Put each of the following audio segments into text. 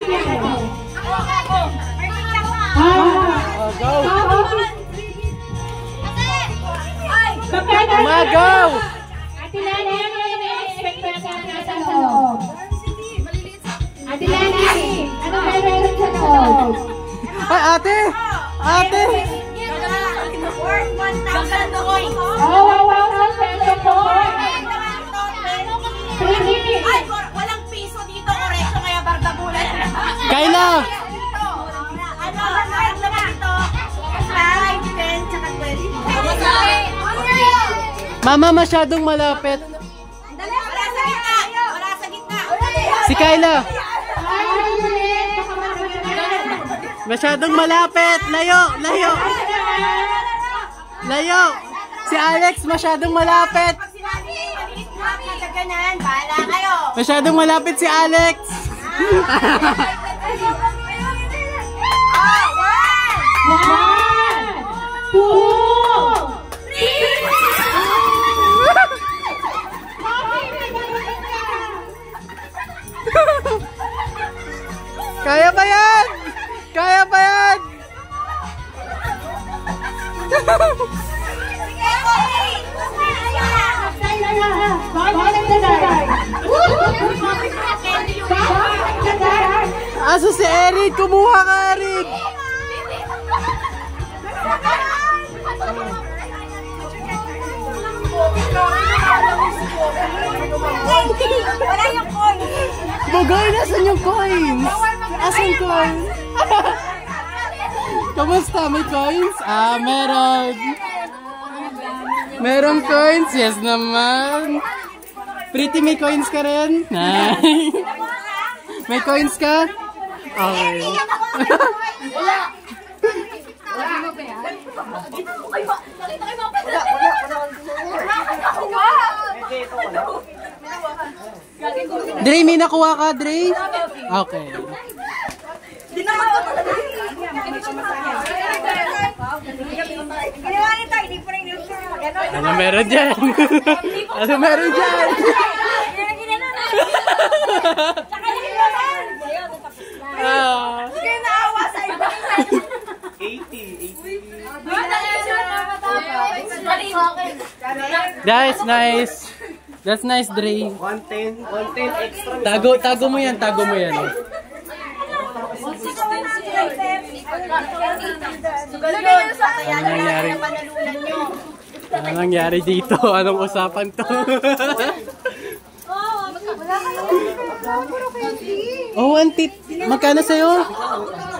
Go! Go! Ate Lani, ano yung na-expect mo sa nasa loob? Ate Lani, ano meron sa loob? Ay, ate! Ate! Worth 1,000 doon. Oh, wow, peso po. Ay, walang piso dito, oreso kaya bardabulan. Kayla! Ano, ang laman dito? 5, 10, tsaka 20. Mama, masyadong malapit. Wala sa gitna! Wala sa gitna! Si Kayla! Masyadong malapit! Layo! Layo! Layo! Si Alex, masyadong malapit! Pag sinabi, maliit na, kataganan, bahala kayo! Masyadong malapit si Alex! One, two, Kaya ba yan? Kaya ba yan? Aso si Eric? Kumuha ka, Eric! Wala yung coin! Bagay, nasan yung coins? Asan coins? Kamusta? May coins? Ah, meron! Meron coins? Yes naman! Pretty, may coins ka rin? May coins ka? Okay. Dre, may nakuha ka, Dre? Okay. Ano meron dyan? Ano meron dyan? Ah. Kaya naawa sa iba. 80. That's nice. That's nice, Dre. 110 extra. Tago mo yan, tago mo yan. Ano nangyari? Ano nangyari dito? Anong usapan to? Oh, antit. Magkano sa'yo?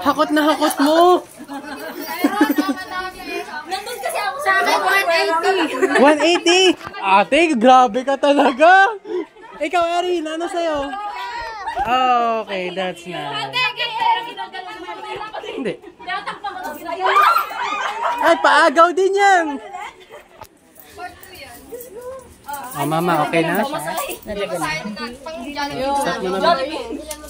Hakot na hakot mo. Nandun kasi ako sa akin, 180. 180? Ate, grabe ka talaga. Ikaw, Erin, ano sa'yo? Oh, okay, that's nice. Hindi. Ay, paagaw din yan. Oh, mama, okay na siya? Stop mo na.